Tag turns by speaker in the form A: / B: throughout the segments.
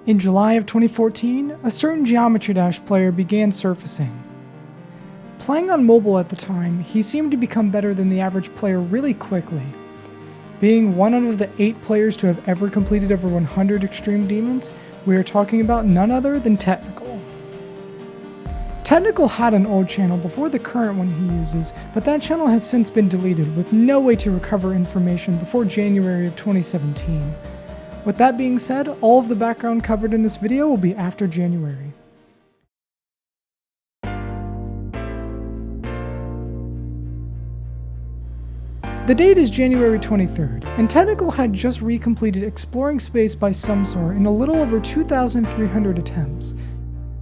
A: In July of 2014, a certain Geometry Dash player began surfacing. Playing on mobile at the time, he seemed to become better than the average player really quickly. Being one out of the 8 players to have ever completed over 100 Extreme Demons, we are talking about none other than Technical. Technical had an old channel before the current one he uses, but that channel has since been deleted with no way to recover information before January of 2017. With that being said, all of the background covered in this video will be after January. The date is January 23rd, and Technical had just recompleted Exploring Space by some sort in a little over 2,300 attempts.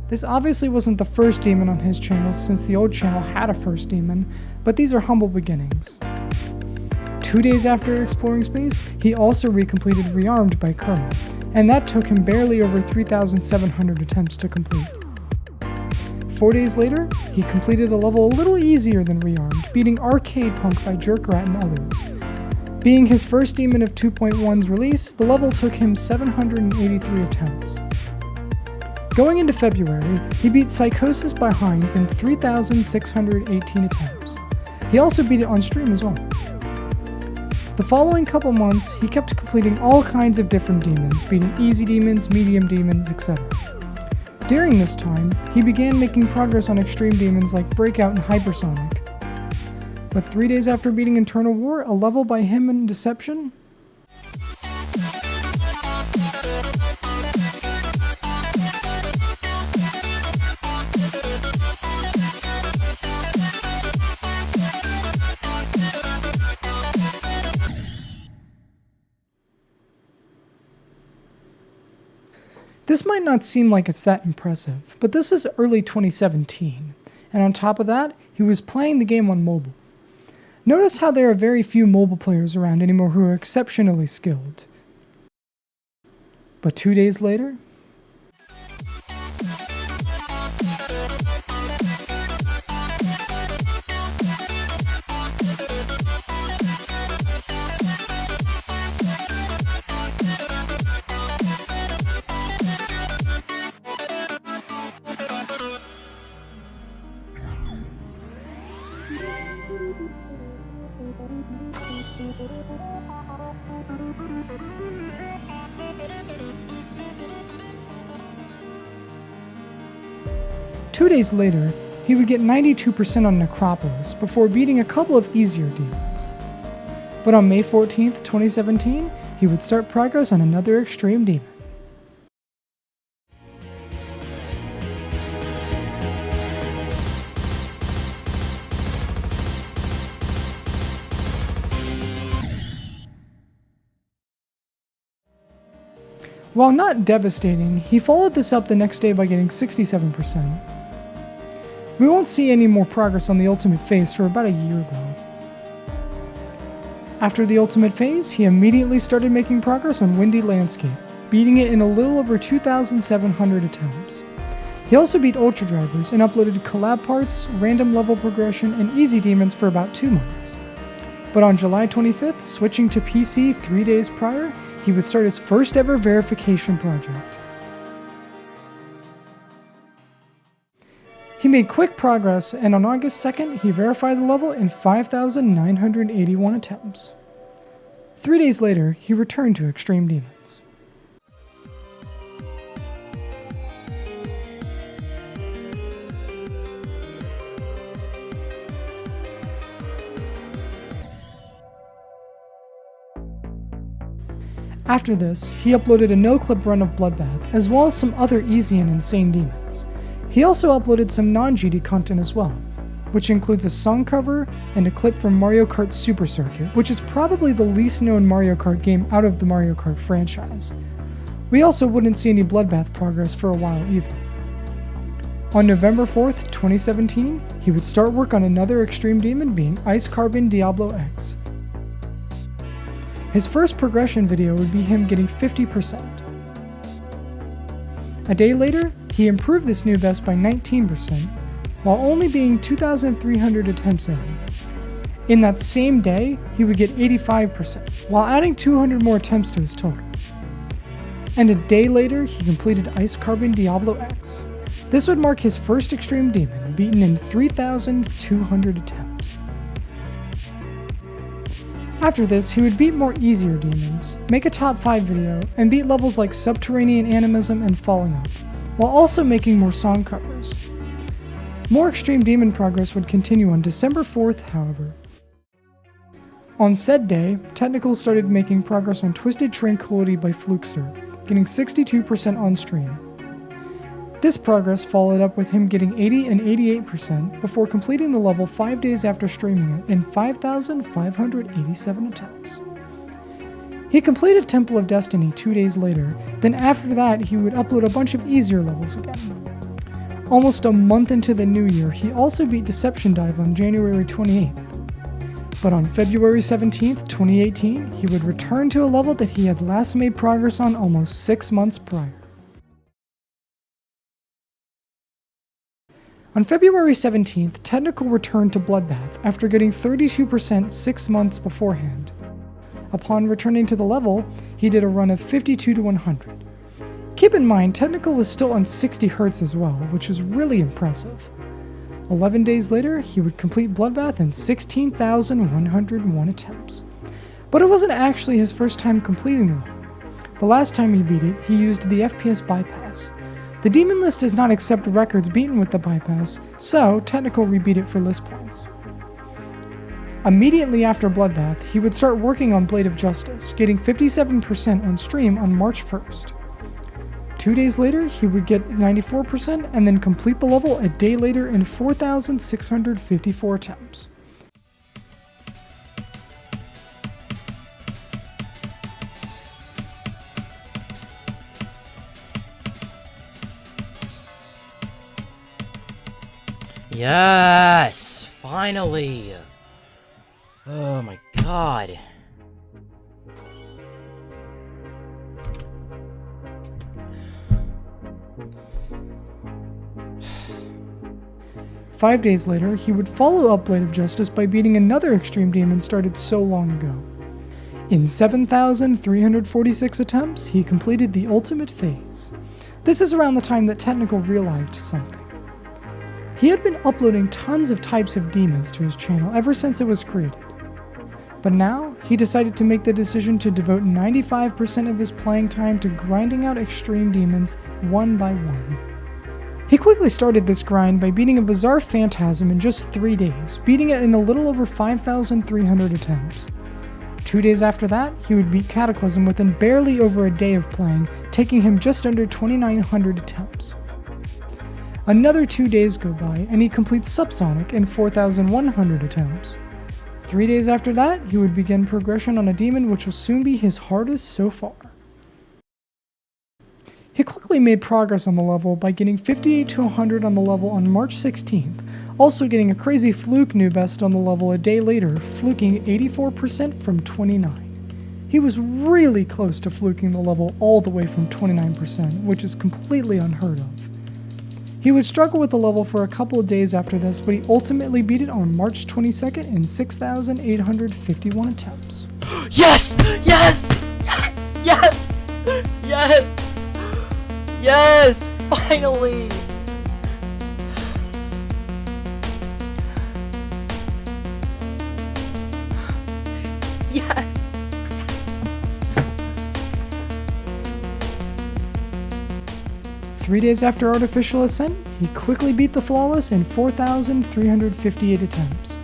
A: This obviously wasn't the first demon on his channel since the old channel had a first demon, but these are humble beginnings. 2 days after Exploring Space, he also recompleted Rearmed by Kernel, and that took him barely over 3,700 attempts to complete. 4 days later, he completed a level a little easier than Rearmed, beating Arcade Punk by Jerkrat and others. Being his first demon of 2.1's release, the level took him 783 attempts. Going into February, he beat Psychosis by Heinz in 3,618 attempts. He also beat it on stream as well. The following couple months, he kept completing all kinds of different demons, beating easy demons, medium demons, etc. During this time, he began making progress on extreme demons like Breakout and Hypersonic. But 3 days after beating Internal War, a level by him in Deception, this might not seem like it's that impressive, but this is early 2017, and on top of that, he was playing the game on mobile. Notice how there are very few mobile players around anymore who are exceptionally skilled. But 2 days later, two days later, he would get 92% on Necropolis before beating a couple of easier demons. But on May 14th, 2017, he would start progress on another extreme demon. While not devastating, he followed this up the next day by getting 67%. We won't see any more progress on the ultimate phase for about a year though. After the ultimate phase, he immediately started making progress on Windy Landscape, beating it in a little over 2,700 attempts. He also beat Ultra Drivers and uploaded collab parts, random level progression, and easy demons for about 2 months. But on July 25th, switching to PC 3 days prior, he would start his first ever verification project. He made quick progress, and on August 2nd, he verified the level in 5,981 attempts. 3 days later, he returned to Extreme Demons. After this, he uploaded a no-clip run of Bloodbath, as well as some other easy and insane demons. He also uploaded some non-GD content as well, which includes a song cover and a clip from Mario Kart Super Circuit, which is probably the least known Mario Kart game out of the Mario Kart franchise. We also wouldn't see any Bloodbath progress for a while either. On November 4th, 2017, he would start work on another extreme demon, being Ice Carbon Diablo X. His first progression video would be him getting 50%. A day later, he improved this new best by 19%, while only being 2,300 attempts in. In that same day, he would get 85%, while adding 200 more attempts to his total. and a day later he completed Ice Carbon Diablo X. This would mark his first extreme demon, beaten in 3,200 attempts. After this, he would beat more easier demons, make a top 5 video, and beat levels like Subterranean Animism and Falling Up, while also making more song covers. More extreme demon progress would continue on December 4th, however. On said day, Technical started making progress on Twisted Tranquility by Flukester, getting 62% on stream. This progress followed up with him getting 80 and 88% before completing the level 5 days after streaming it in 5,587 attempts. He completed Temple of Destiny 2 days later, then after that he would upload a bunch of easier levels again. Almost a month into the new year, he also beat Deception Dive on January 28th. But on February 17th, 2018, he would return to a level that he had last made progress on almost 6 months prior. On February 17th, Technical returned to Bloodbath after getting 32% 6 months beforehand. Upon returning to the level, he did a run of 52 to 100. Keep in mind, Technical was still on 60 Hz as well, which was really impressive. 11 days later, he would complete Bloodbath in 16,101 attempts. But it wasn't actually his first time completing the level. The last time he beat it, he used the FPS bypass. The demon list does not accept records beaten with the bypass, so Technical rebeat it for list points. Immediately after Bloodbath, he would start working on Blade of Justice, getting 57% on stream on March 1st. 2 days later, he would get 94% and then complete the level a day later in 4,654 attempts.
B: Yes! Finally! Oh my god.
A: Five days later, he would follow up Blade of Justice by beating another extreme demon started so long ago. In 7,346 attempts, he completed the ultimate phase. This is around the time that Technical realized something. He had been uploading tons of types of demons to his channel ever since it was created. But now, he decided to make the decision to devote 95% of his playing time to grinding out extreme demons one by one. He quickly started this grind by beating a bizarre phantasm in just 3 days, beating it in a little over 5,300 attempts. 2 days after that, he would beat Cataclysm within barely over a day of playing, taking him just under 2,900 attempts. Another 2 days go by, and he completes Subsonic in 4,100 attempts. 3 days after that, he would begin progression on a demon which will soon be his hardest so far. He quickly made progress on the level by getting 58 to 100 on the level on March 16th, also getting a crazy fluke new best on the level a day later, fluking 84% from 29. He was really close to fluking the level all the way from 29%, which is completely unheard of. He would struggle with the level for a couple of days after this, but he ultimately beat it on March 22nd in 6,851 attempts.
B: Yes! Yes! Yes! Yes! Yes! Yes! Finally! Yes!
A: 3 days after Artificial Ascent, he quickly beat the Flawless in 4,358 attempts.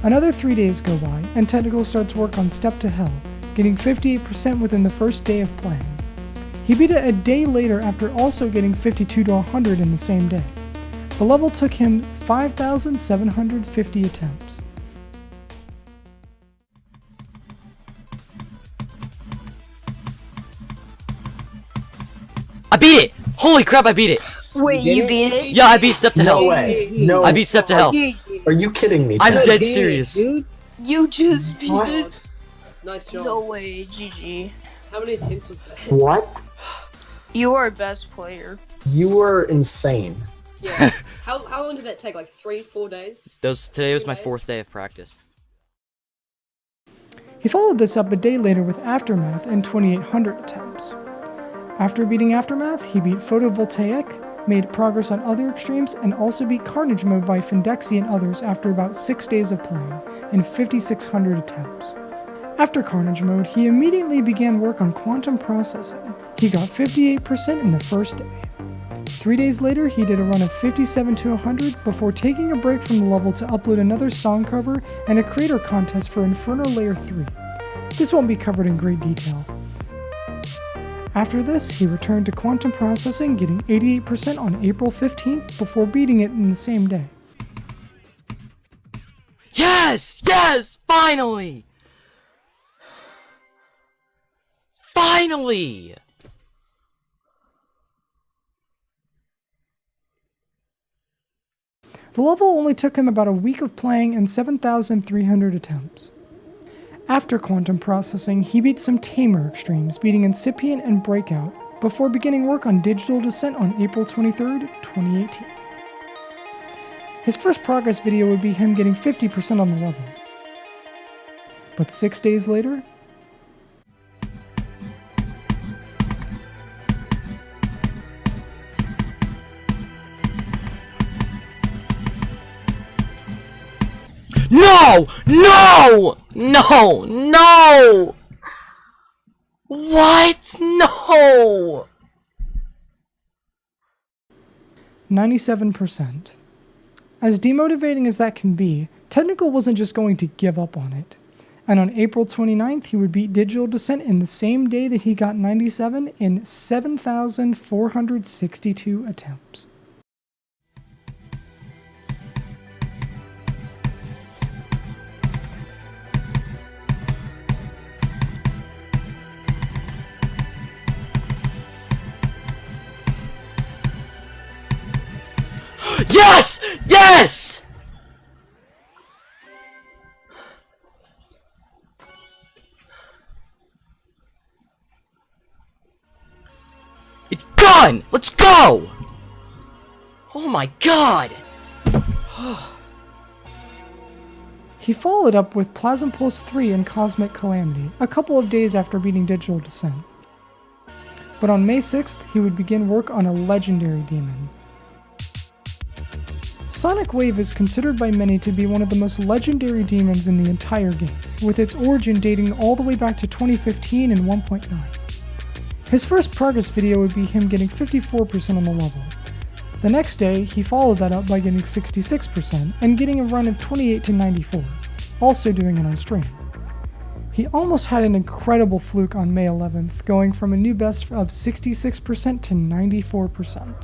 A: Another 3 days go by, and Technical starts work on Step to Hell, getting 58% within the first day of playing. He beat it a day later after also getting 52 to 100 in the same day. The level took him 5,750 attempts.
B: I beat it! Holy crap, I beat it!
C: Wait, you beat it?
B: Yeah, I beat Step to Hell.
D: No way. No.
B: I beat Step to Hell.
D: Are you kidding me?
B: I'm
D: Ted?
B: dead serious.
E: Dude.
C: You just beat
D: What?
C: it?
E: Nice job.
C: No way, GG.
E: How many attempts was that?
D: What?
C: You are best player.
D: You were insane.
E: Yeah. How long did that take? Like 3-4 days?
B: Today was my
E: Days?
B: 4th day of practice.
A: He followed this up a day later with Aftermath and 2800 attempts. After beating Aftermath, he beat Photovoltaic, made progress on other extremes, and also beat Carnage Mode by Findexy and others after about 6 days of playing, in 5600 attempts. After Carnage Mode, he immediately began work on quantum processing. He got 58% in the first day. 3 days later, he did a run of 57 to 100 before taking a break from the level to upload another song cover and a creator contest for Inferno Layer 3. This won't be covered in great detail. After this, he returned to quantum processing, getting 88% on April 15th before beating it in the same day.
B: Yes! Yes! Finally! Finally!
A: The level only took him about a week of playing and 7,300 attempts. After quantum processing, he beat some tamer extremes, beating Incipient and Breakout, before beginning work on Digital Descent on April 23, 2018. His first progress video would be him getting 50% on the level. But 6 days later,
B: No! No! No! No! What? No!
A: 97%. As demotivating as that can be, Technical wasn't just going to give up on it. And on April 29th, he would beat Digital Descent in the same day that he got 97 in 7,462 attempts.
B: Yes! Yes! It's done! Let's go! Oh my god!
A: He followed up with Plasma Pulse 3 and Cosmic Calamity, a couple of days after beating Digital Descent. But on May 6th, he would begin work on a legendary demon. Sonic Wave is considered by many to be one of the most legendary demons in the entire game, with its origin dating all the way back to 2015 and 1.9. His first progress video would be him getting 54% on the level. The next day, he followed that up by getting 66% and getting a run of 28 to 94, also doing it on stream. He almost had an incredible fluke on May 11th, going from a new best of 66% to 94%.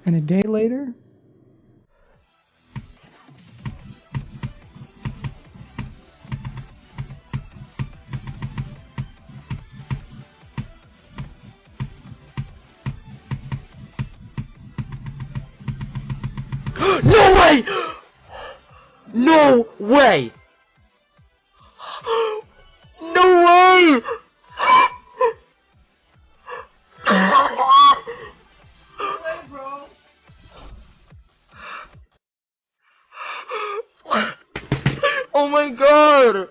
A: And a day later,
B: No way! No way! No way! Oh my god!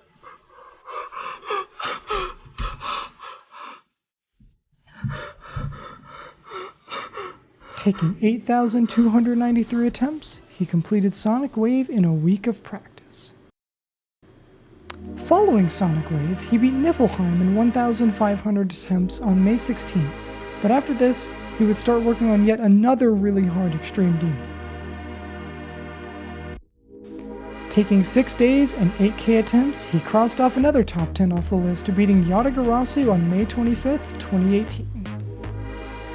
A: taking 8,293 attempts, he completed Sonic Wave in a week of practice. Following Sonic Wave, he beat Niflheim in 1,500 attempts on May 16th, but after this, he would start working on yet another really hard extreme demon. Taking 6 days and 8k attempts, he crossed off another top 10 off the list, beating Yatagarasu on May 25th, 2018.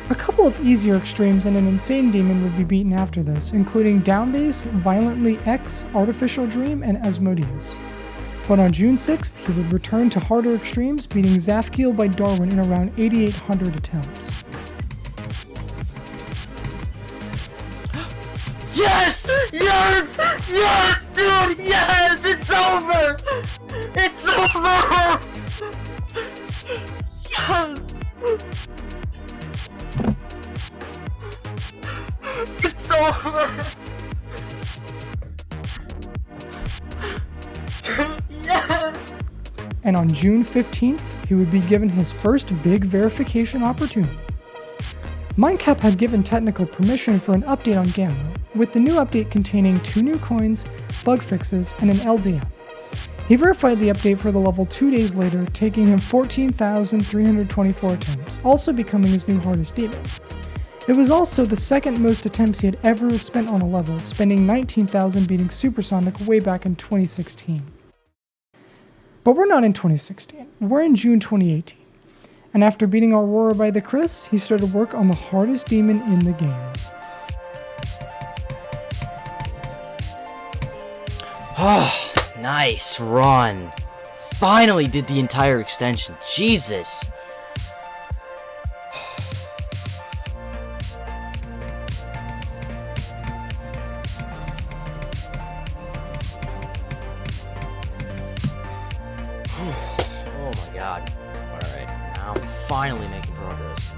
A: A couple of easier extremes and an insane demon would be beaten after this, including Downbase, Violently X, Artificial Dream, and Asmodeus. But on June 6th, he would return to harder extremes, beating Zafkiel by Darwin in around 8,800 attempts.
B: Yes! Yes! Yes, dude! Yes! It's over! It's over! Yes! It's over!
A: and on June 15th, he would be given his first big verification opportunity. Mindcap had given technical permission for an update on Gamma, with the new update containing 2 new coins, bug fixes, and an LDM. He verified the update for the level 2 days later, taking him 14,324 attempts, also becoming his new hardest demon. It was also the second most attempts he had ever spent on a level, spending 19,000 beating Supersonic way back in 2016. But we're not in 2016, we're in June 2018. And after beating Aurora by the Chris, he started work on the hardest demon in the game.
F: Oh, nice run. Finally did the entire extension. Jesus. Oh my god. Alright, now I'm finally making progress.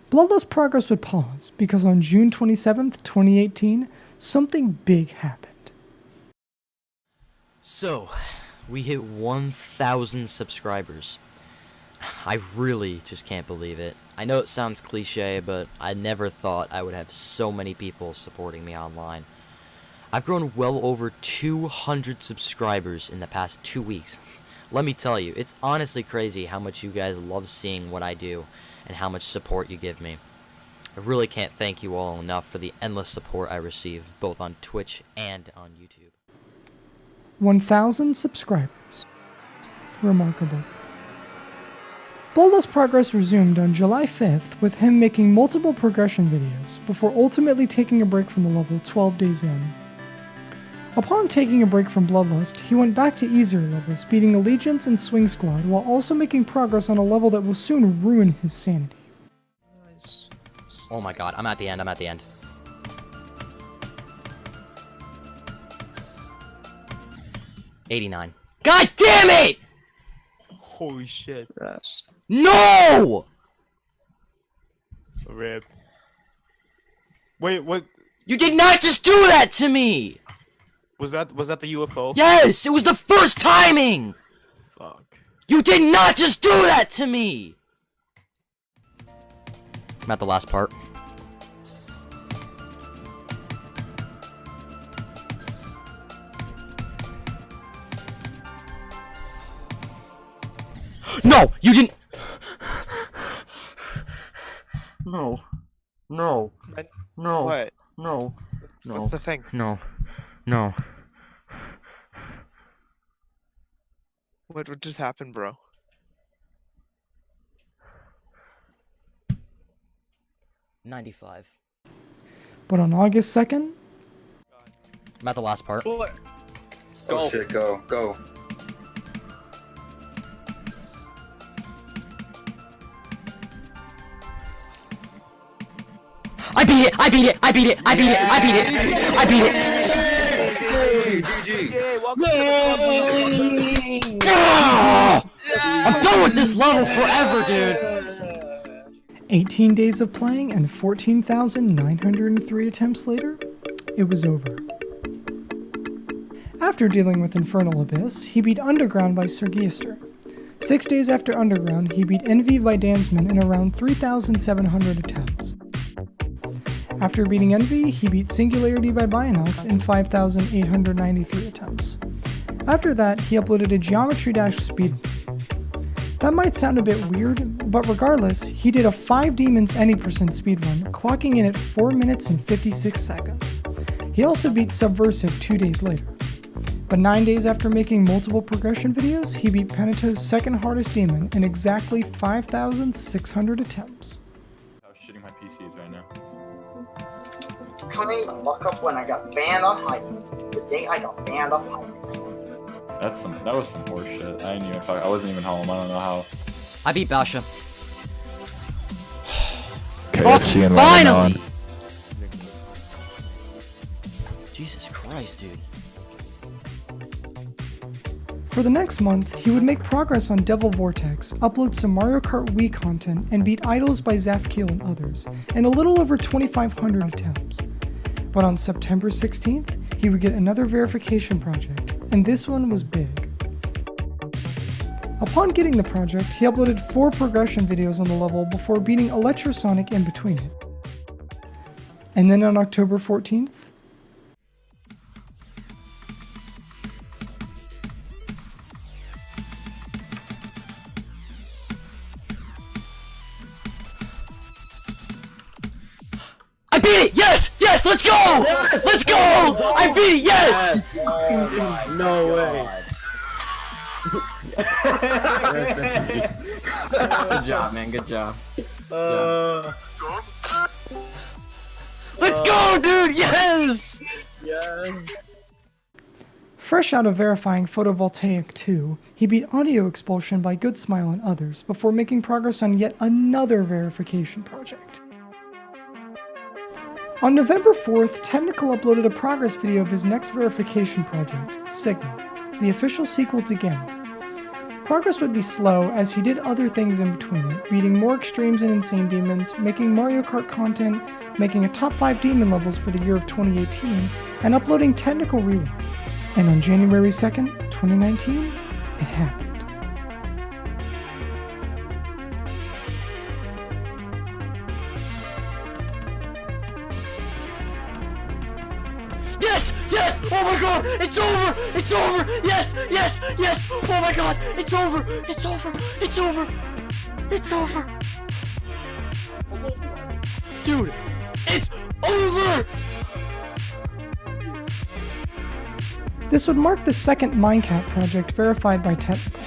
A: Bloodlust progress would pause because on June 27th, 2018, something big happened.
F: So, we hit 1,000 subscribers. I really just can't believe it. I know it sounds cliche, but I never thought I would have so many people supporting me online. I've grown well over 200 subscribers in the past 2 weeks. Let me tell you, it's honestly crazy how much you guys love seeing what I do and how much support you give me. I really can't thank you all enough for the endless support I receive, both on Twitch and on YouTube.
A: 1,000 subscribers. Remarkable. Bloodlust progress resumed on July 5th with him making multiple progression videos before ultimately taking a break from the level 12 days in. Upon taking a break from Bloodlust, he went back to easier levels, beating Allegiance and Swing Squad while also making progress on a level that will soon ruin his sanity.
F: Oh my god, I'm at the end, 89. God damn it!
B: Holy shit.
F: No!
B: Rip. Wait, what?
F: You did not just do that to me!
B: Was that the UFO?
F: Yes, it was the first timing!
B: Fuck.
F: You did not just do that to me! I'm at the last part. No, you didn't. No. No. No.
G: What?
F: No. No.
G: What's the thing?
F: No. No.
G: What just happened, bro?
F: $95.
A: But on August 2nd,
F: I'm at the last part.
G: What?
H: Oh shit, go.
F: I beat it! I beat it! I beat it! I beat it! I beat it! I beat it! Ah! I'm done with this level forever, dude!
A: 18 days of playing and 14,903 attempts later, it was over. After dealing with Infernal Abyss, he beat Underground by Sergeister. 6 days after Underground, he beat Envy by Dansman in around 3,700 attempts. After beating Envy, he beat Singularity by Bionox in 5,893 attempts. After that, he uploaded a Geometry Dash speed. That might sound a bit weird, but regardless, he did a 5 Demons any percent speedrun, clocking in at 4 minutes and 56 seconds. He also beat Subversive 2 days later. But 9 days after making multiple progression videos, he beat Penito's second hardest demon in exactly 5,600 attempts.
I: How shitty my PC is right now.
J: Can't even look up when I got banned on Heights. The day I got banned off Heights.
I: That was some horse shit. I wasn't even home. I don't know how.
F: I beat Basha.
I: KFC and
F: Finally!
I: Ramadan.
F: Jesus Christ, dude.
A: For the next month, he would make progress on Devil Vortex, upload some Mario Kart Wii content, and beat Idols by Zafkiel and others, in a little over 2,500 attempts. But on September 16th, he would get another verification project, and this one was big. Upon getting the project, he uploaded 4 progression videos on the level before beating Electrosonic in between it. And then on October 14th,
F: I beat it! Yes! Yes! Let's go! Yes! Let's go! I beat it! Yes!
B: No way.
K: Good job, man. Good job.
F: Let's go, dude! Yes!
A: fresh out of verifying Photovoltaic 2, he beat Audio Expulsion by Good Smile and others before making progress on yet another verification project. On November 4th, Technical uploaded a progress video of his next verification project, Sigma, the official sequel to Gamma. Progress would be slow as he did other things in between it, beating more extremes and insane demons, making Mario Kart content, making a top 5 demon levels for the year of 2018, and uploading Technical Rewind. And on January 2nd, 2019, it happened.
F: Yes! Yes! Oh my god! It's over! It's over! Yes! Yes! Yes! Oh my god! It's over! It's over! It's over! It's over! Dude! It's over!
A: This would mark the second Minecraft project verified by Technical.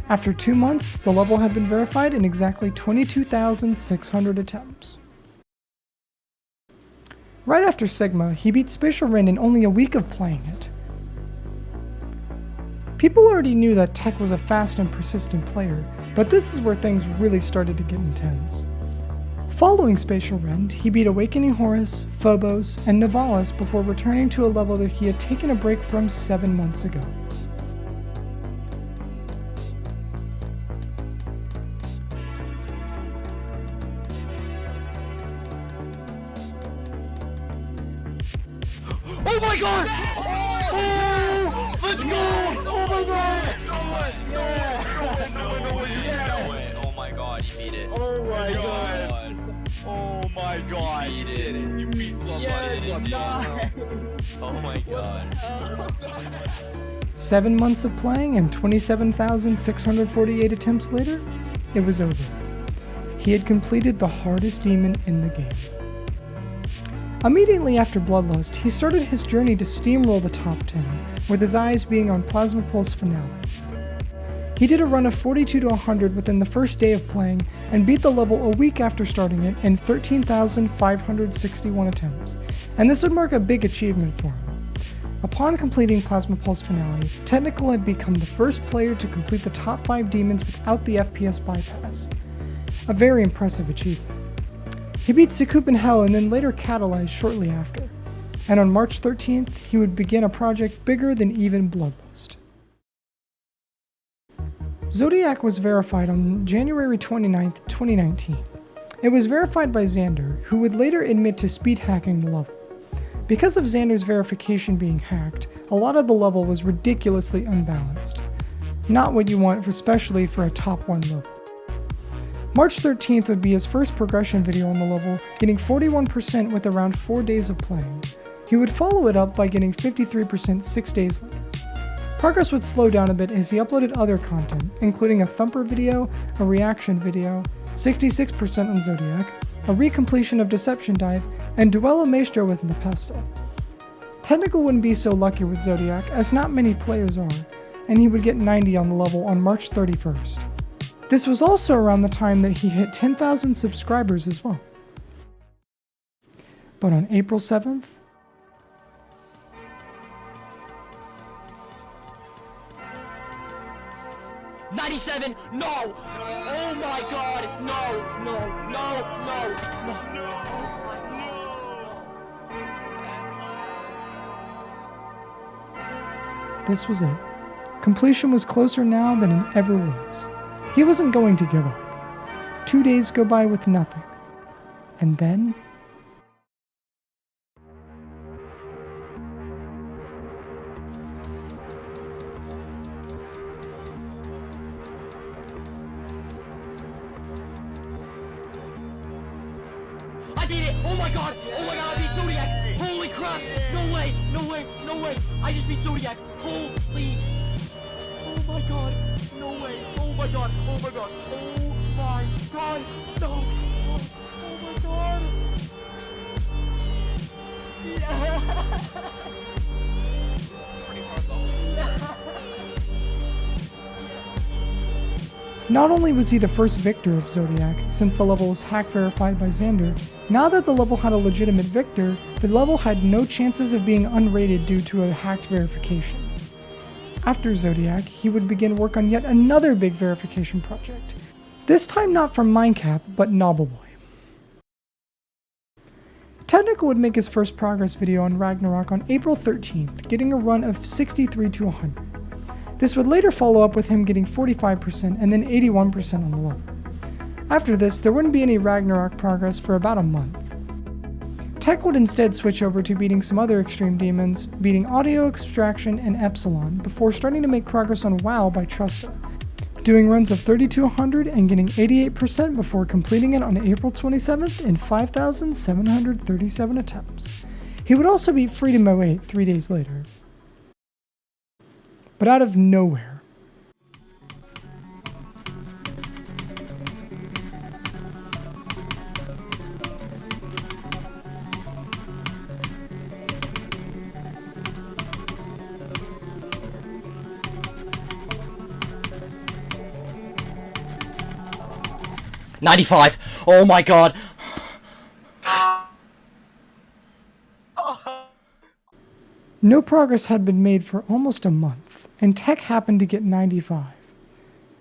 A: After 2 months, the level had been verified in exactly 22,600 attempts. Right after Sigma, he beat Spatial Ren in only a week of playing it. People already knew that Tech was a fast and persistent player, but this is where things really started to get intense. Following Spatial Ren, he beat Awakening Horus, Phobos, and Nivalis before returning to a level that he had taken a break from 7 months ago.
F: Oh my god! Oh! Let's go! Oh my god!
K: Oh my god, you beat it.
L: Oh my god. Oh my god.
K: You did it.
L: You beat Bloodlust.
K: Oh my god.
A: 7 months of playing and 27,648 attempts later, it was over. He had completed the hardest demon in the game. Immediately after Bloodlust, he started his journey to steamroll the top 10, with his eyes being on Plasma Pulse Finale. He did a run of 42 to 100 within the first day of playing, and beat the level a week after starting it in 13,561 attempts, and this would mark a big achievement for him. Upon completing Plasma Pulse Finale, Technical had become the first player to complete the top 5 demons without the FPS bypass. A very impressive achievement. He beat Sucoup in Hell and then later catalyzed shortly after, and on March 13th, he would begin a project bigger than even Bloodlust. Zodiac was verified on January 29th, 2019. It was verified by Xander, who would later admit to speed hacking the level. Because of Xander's verification being hacked, a lot of the level was ridiculously unbalanced. Not what you want, especially for a top 1 level. March 13th would be his first progression video on the level, getting 41% with around 4 days of playing. He would follow it up by getting 53% 6 days later. Progress would slow down a bit as he uploaded other content, including a Thumper video, a reaction video, 66% on Zodiac, a recompletion of Deception Dive, and Duello Maestro with Nepesta. Technical wouldn't be so lucky with Zodiac, as not many players are, and he would get 90 on the level on March 31st. This was also around the time that he hit 10,000 subscribers as well. But on April 7th,
F: '97! No! Oh my god! No! No! No! No! No!
A: this was it. Completion was closer now than it ever was. He wasn't going to give up. 2 days go by with nothing. And then...
F: I beat it! Oh my god! Oh my god, I beat Zodiac! Holy crap! No way! No way! No way! I just beat Zodiac! Holy... Oh my god! No way! Oh my god! Oh my god! Oh my god! No! Oh my god! Yeah!
A: Not only was he the first victor of Zodiac, since the level was hack verified by Xander, now that the level had a legitimate victor, the level had no chances of being unrated due to a hacked verification. After Zodiac, he would begin work on yet another big verification project. This time not from Minecap, but Nobbleboy. Technical would make his first progress video on Ragnarok on April 13th, getting a run of 63 to 100. This would later follow up with him getting 45% and then 81% on the level. After this, there wouldn't be any Ragnarok progress for about a month. Tech would instead switch over to beating some other extreme demons, beating Audio Extraction and Epsilon, before starting to make progress on WoW by Trusta, doing runs of 30 to 100 and getting 88% before completing it on April 27th in 5,737 attempts. He would also beat Freedom 08 3 days later. But out of nowhere,
F: $95! Oh my god!
A: no progress had been made for almost a month, and Tech happened to get 95.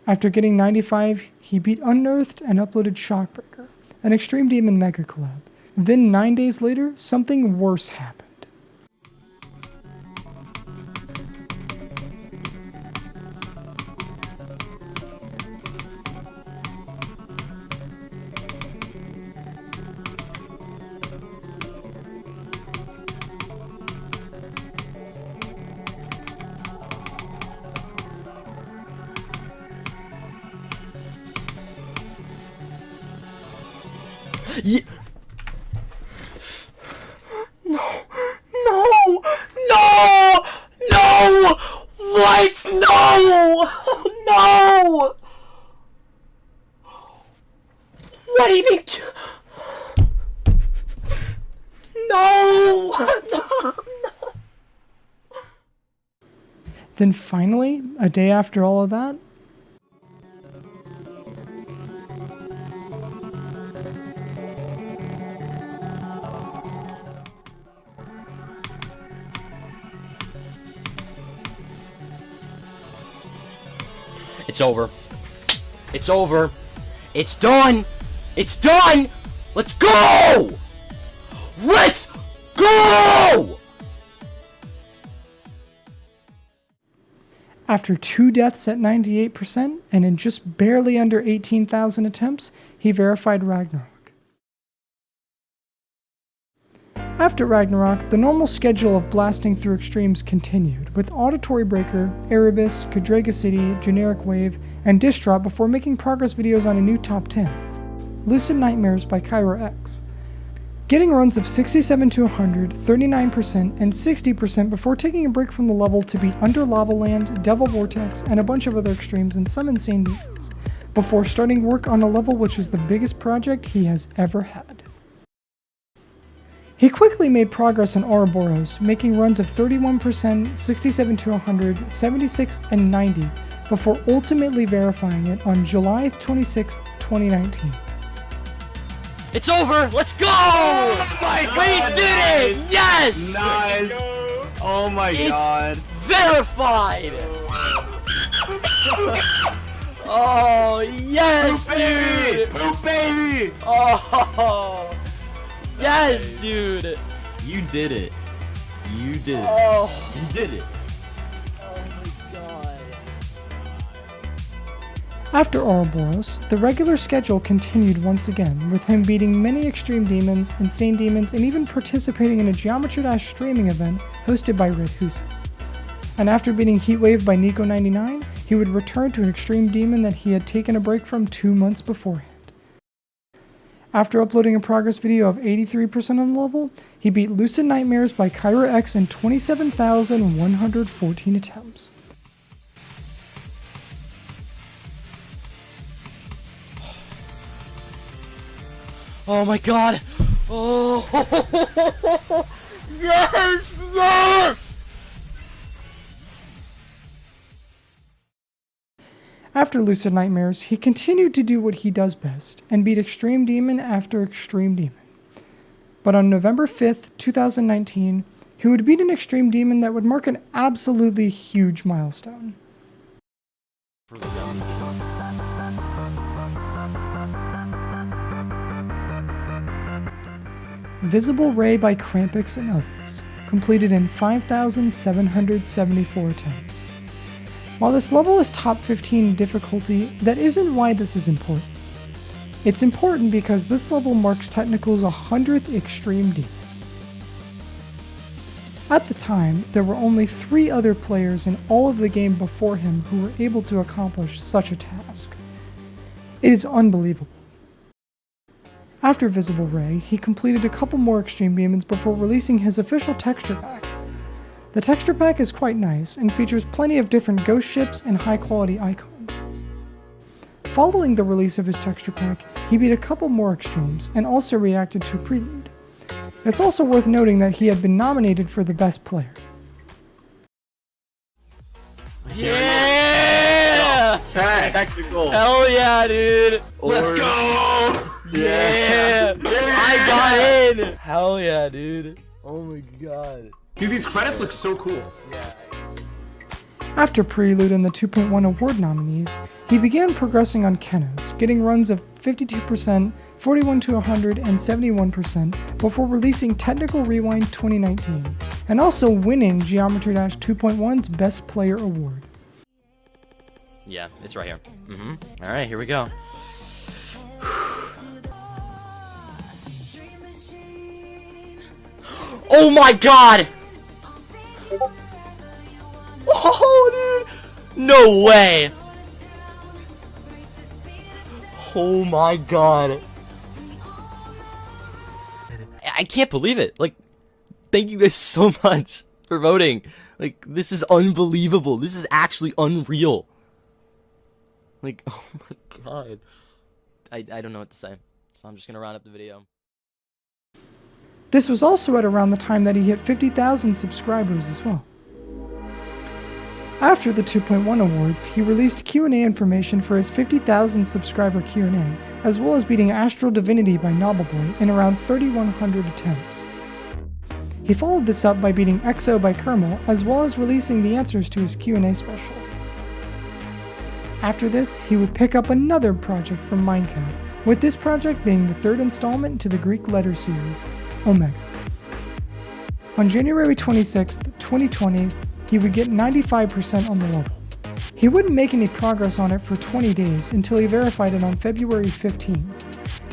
A: After getting 95, he beat Unearthed and uploaded Shockbreaker, an Extreme Demon Mega collab. Then 9 days later, something worse happened.
F: Yeah. No! What? No! No! What even? No!
A: Then finally, a day after all of that,
F: it's over. It's over. It's done. It's done. Let's go. Let's go.
A: after 2 deaths at 98% and in just barely under 18,000 attempts, he verified Ragnarok. After Ragnarok, the normal schedule of blasting through extremes continued, with Auditory Breaker, Erebus, Cadrega City, Generic Wave, and Dish Drop before making progress videos on a new top 10, Lucid Nightmares by Cairo X. Getting runs of 67 to 100, 39%, and 60% before taking a break from the level to beat Under Lava Land, Devil Vortex, and a bunch of other extremes and some insane demons, before starting work on a level which was the biggest project he has ever had. He quickly made progress on Uroboros, making runs of 31%, 67 to 100, 76, and 90, before ultimately verifying it on July 26, 2019.
F: It's over! Let's go!
K: Oh my God,
F: we did it! Yes!
K: Nice! Oh my God.
F: It's verified! Oh, yes,
K: Poop baby!
F: dude!
K: Poop baby!
F: Oh! Yes, dude!
K: You did it. You did it.
F: Oh!
K: You did it.
F: Oh my God.
A: After Uroboros, the regular schedule continued once again, with him beating many extreme demons, insane demons, and even participating in a Geometry Dash streaming event hosted by Red Husa. And after beating Heatwave by Nico99, he would return to an extreme demon that he had taken a break from 2 months beforehand. After uploading a progress video of 83% on the level, he beat Lucid Nightmares by Kyra X in 27,114 attempts.
F: Oh my god! Oh! Yes! Yes!
A: After Lucid Nightmares, he continued to do what he does best, and beat Extreme Demon after Extreme Demon. But on November 5th, 2019, he would beat an Extreme Demon that would mark an absolutely huge milestone. Visible Ray by Krampix and others, completed in 5,774 attempts. While this level is top 15 in difficulty, that isn't why this is important. It's important because this level marks Technical's 100th Extreme Demon. At the time, there were only 3 other players in all of the game before him who were able to accomplish such a task. It is unbelievable. After Visible Ray, he completed a couple more Extreme Demons before releasing his official texture pack. The texture pack is quite nice and features plenty of different ghost ships and high quality icons. Following the release of his texture pack, he beat a couple more Extremes and also reacted to Prelude. It's also worth noting that he had been nominated for the best player.
F: Yeah!
K: Technical.
F: Hell yeah, dude!
K: Let's go!
F: Yeah! I got in! Hell yeah, dude! Oh my god.
K: Dude, these credits look so cool.
F: Yeah.
A: After Prelude and the 2.1 award nominees, he began progressing on Kenos, getting runs of 52%, 41 to 100, and 71% before releasing Technical Rewind 2019, and also winning Geometry Dash 2.1's Best Player Award.
F: Yeah, it's right here. Alright, here we go. Oh my god! Oh, dude! No way! Oh my god. I can't believe it. Like, thank you guys so much for voting. Like, this is unbelievable. This is actually unreal. Like, oh my god. I don't know what to say. So I'm just gonna round up the video.
A: This was also at around the time that he hit 50,000 subscribers as well. After the 2.1 awards, he released Q&A information for his 50,000 subscriber Q&A, as well as beating Astral Divinity by Nobbleboy in around 3,100 attempts. He followed this up by beating EXO by Kermal, as well as releasing the answers to his Q&A special. After this, he would pick up another project from Mindcap, with this project being the 3rd installment to the Greek letter series, Omega. On January 26, 2020, he would get 95% on the level. He wouldn't make any progress on it for 20 days until he verified it on February 15.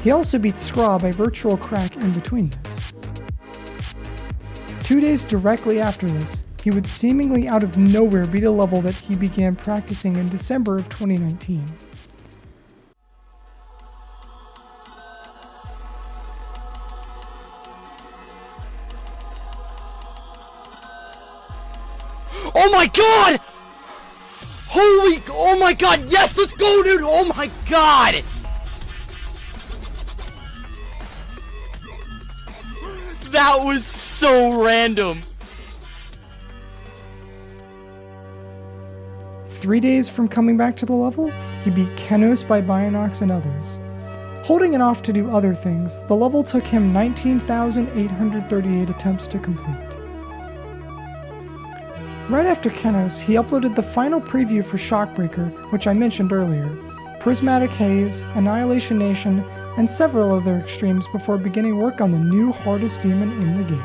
A: He also beat Scraw by Virtual Crack in between this. 2 days directly after this, he would seemingly out of nowhere beat a level that he began practicing in December of 2019.
F: Oh my god! Holy, oh my god, yes, let's go, dude! Oh my god! That was so random.
A: 3 days from coming back to the level, he beat Kenos by Bionox and others. Holding it off to do other things, the level took him 19,838 attempts to complete. Right after Kenos, he uploaded the final preview for Shockbreaker, which I mentioned earlier, Prismatic Haze, Annihilation Nation, and several other extremes before beginning work on the new hardest demon in the game.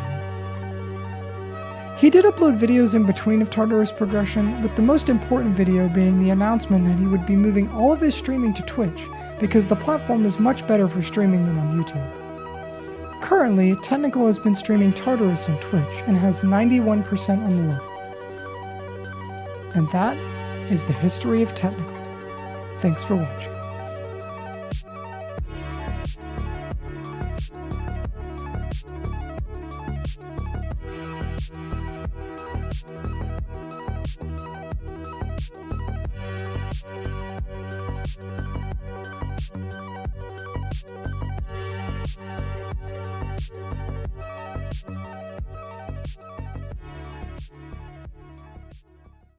A: He did upload videos in between of Tartarus progression, with the most important video being the announcement that he would be moving all of his streaming to Twitch, because the platform is much better for streaming than on YouTube. Currently, Technical has been streaming Tartarus on Twitch and has 91% on the level. And that is the history of Technical. Thanks for watching.